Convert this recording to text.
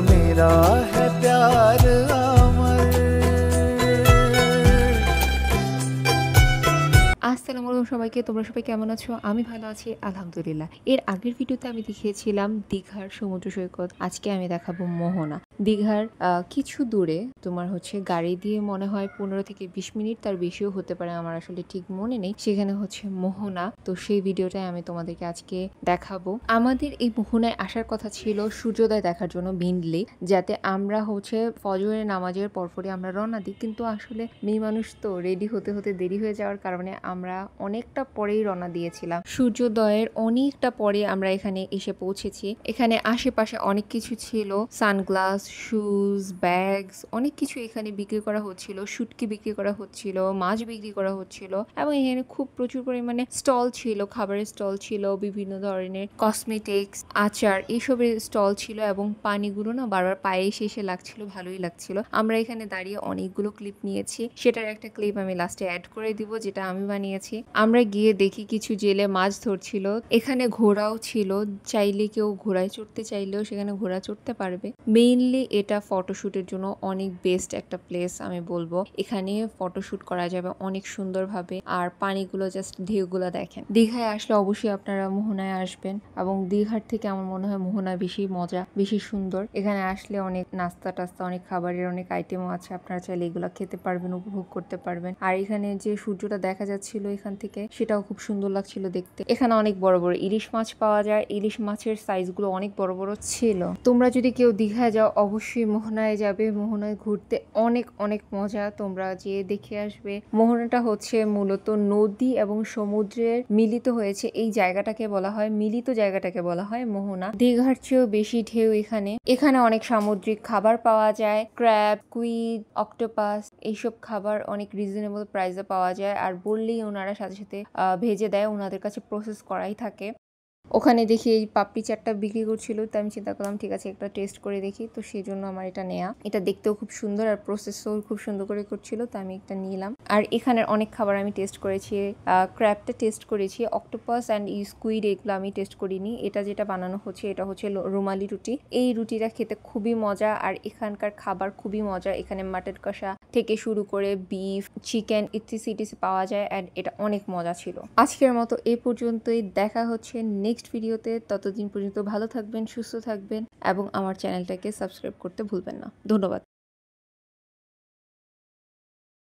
मेरा है प्यार अमर। আসসালামু আলাইকুম সবাইকে। তোমরা সবাই কেমন আছো? আমি ভালো আছি আলহামদুলিল্লাহ। এর আগের ভিডিওতে আমি দেখিয়েছিলাম দীঘার সমুদ্র সৈকত। আজকে আমি দেখাবো মোহনা। দীঘার কিছু দূরে তোমার হচ্ছে গাড়ি দিয়ে মনে হয় 15 থেকে 20 মিনিট, তার বেশিও হতে পারে, আমার আসলে ঠিক মনে নেই। সেখানে হচ্ছে মোহনা। তো সেই ভিডিওটাই আমি তোমাদেরকে আজকে দেখাবো। আমাদের এই মোহনায় আসার কথা ছিল সূর্যোদয় দেখার জন্য মেইনলি, যাতে আমরা হচ্ছে ফজরের নামাজের পরপরই আমরা রওনা দিই। কিন্তু আসলে মেয়ে মানুষ তো রেডি হতে হতে দেরি হয়ে যাওয়ার কারণে আমরা অনেকটা পরেই রওনা দিয়েছিলাম। সূর্যোদয়ের অনেকটা পরে আমরা এখানে এসে পৌঁছেছি। এখানে আশেপাশে অনেক কিছু ছিল, সানগ্লাস, শুজ, ব্যাগস, অনেক কিছু এখানে বিক্রি করা হচ্ছিল। শুটকি বিক্রি করা হচ্ছিল, মাছ বিক্রি করা হচ্ছিল, এবং এখানে খুব প্রচুর পরিমাণে স্টল ছিল, খাবারের স্টল ছিল, বিভিন্ন ধরনের কসমেটিক্স, আচার, এইসবের স্টল ছিল। এবং পানিগুলো না বারবার পায়ে এসে লাগছিল, ভালোই লাগছিল। আমরা এখানে দাঁড়িয়ে অনেকগুলো ক্লিপ নিয়েছি, সেটার একটা ক্লিপ আমি লাস্টে অ্যাড করে দিব, যেটা আমি বানিয়েছি। আমরা গিয়ে দেখি কিছু জেলে মাছ ধরছিল। এখানে ঘোড়াও ছিল, চাইলে কেউ ঘোড়ায় চড়তে চাইলেও সেখানে ঘোড়া চড়তে পারবে। মেইনলি এটা ফটোশুটের জন্য অনেক বেস্ট একটা প্লেস আমি বলবো। এখানে ফটোশুট করা যাবে অনেক সুন্দরভাবে। আর পানিগুলো জাস্ট ঢেউগুলো দেখেন। দীঘায় আসলে অবশ্যই আপনারা মোহনায় আসবেন, এবং দীঘার থেকে আমার মনে হয় মোহনা বেশি মজা, বেশি সুন্দর। এখানে আসলে অনেক নাস্তা টাস্তা, অনেক খাবারের অনেক আইটেমও আছে, আপনারা চাইলে এগুলো খেতে পারবেন, উপভোগ করতে পারবেন। আর এখানে যে সূর্যটা দেখা যাচ্ছিল এখান থেকে, সেটাও খুব সুন্দর লাগছিল দেখতে। এখানে অনেক বড় বড় ইলিশ মাছ পাওয়া যায়। ইলিশ মাছের সাইজগুলো অনেক বড় বড় ছিল। তোমরা যদি কেউ দীঘায় যাও অবশ্যই মোহনায় যাবে। মোহনায় ঘুরতে অনেক অনেক মজা, তোমরা যেয়ে দেখে আসবে। মোহনাটা হচ্ছে মূলত নদী এবং সমুদ্রের মিলিত হয়েছে এই জায়গাটাকে বলা হয়, মিলিত জায়গাটাকে বলা হয় মোহনা। দীঘার চেয়েও বেশি ঢেউ এখানে। এখানে অনেক সামুদ্রিক খাবার পাওয়া যায়, ক্র্যাব, কুইড, অক্টোপাস, এইসব খাবার অনেক রিজনেবল প্রাইসে পাওয়া যায়। আর বললেই ওনারা সাথে সাথে ভেজে দেয়, ওনাদের কাছে প্রসেস করাই থাকে। ওখানে দেখি এই পাপড়ি চাটটা বিক্রি করছিল, তো আমি চিন্তা করলাম ঠিক আছে একটা টেস্ট করে দেখি। তো সেই জন্য আমার এটা নেয়া। এটা দেখতেও খুব সুন্দর আর প্রসেসও খুব সুন্দর করে করছিল, তো আমি একটা নিলাম। আর এখানের অনেক খাবার আমি টেস্ট করেছি। ক্র্যাবটা টেস্ট করেছি, অক্টোপাস অ্যান্ড স্কুইড এগুলো আমি টেস্ট করিনি। এটা যেটা বানানো হচ্ছে এটা হচ্ছে রুমালি রুটি। এই রুটিটা খেতে খুবই মজা, আর এখানকার খাবার খুবই মজা। এখানে মাটন কষা থেকে শুরু করে বিফ, চিকেন ইত্যাদি পাওয়া যায়, অ্যান্ড এটা অনেক মজা ছিল। আজকের মতো এ পর্যন্তই, দেখা হচ্ছে নেক্সট ভিডিওতে। ততদিন পর্যন্ত ভালো থাকবেন, সুস্থ থাকবেন, এবং আমার চ্যানেলটাকে সাবস্ক্রাইব করতে ভুলবেন না। ধন্যবাদ।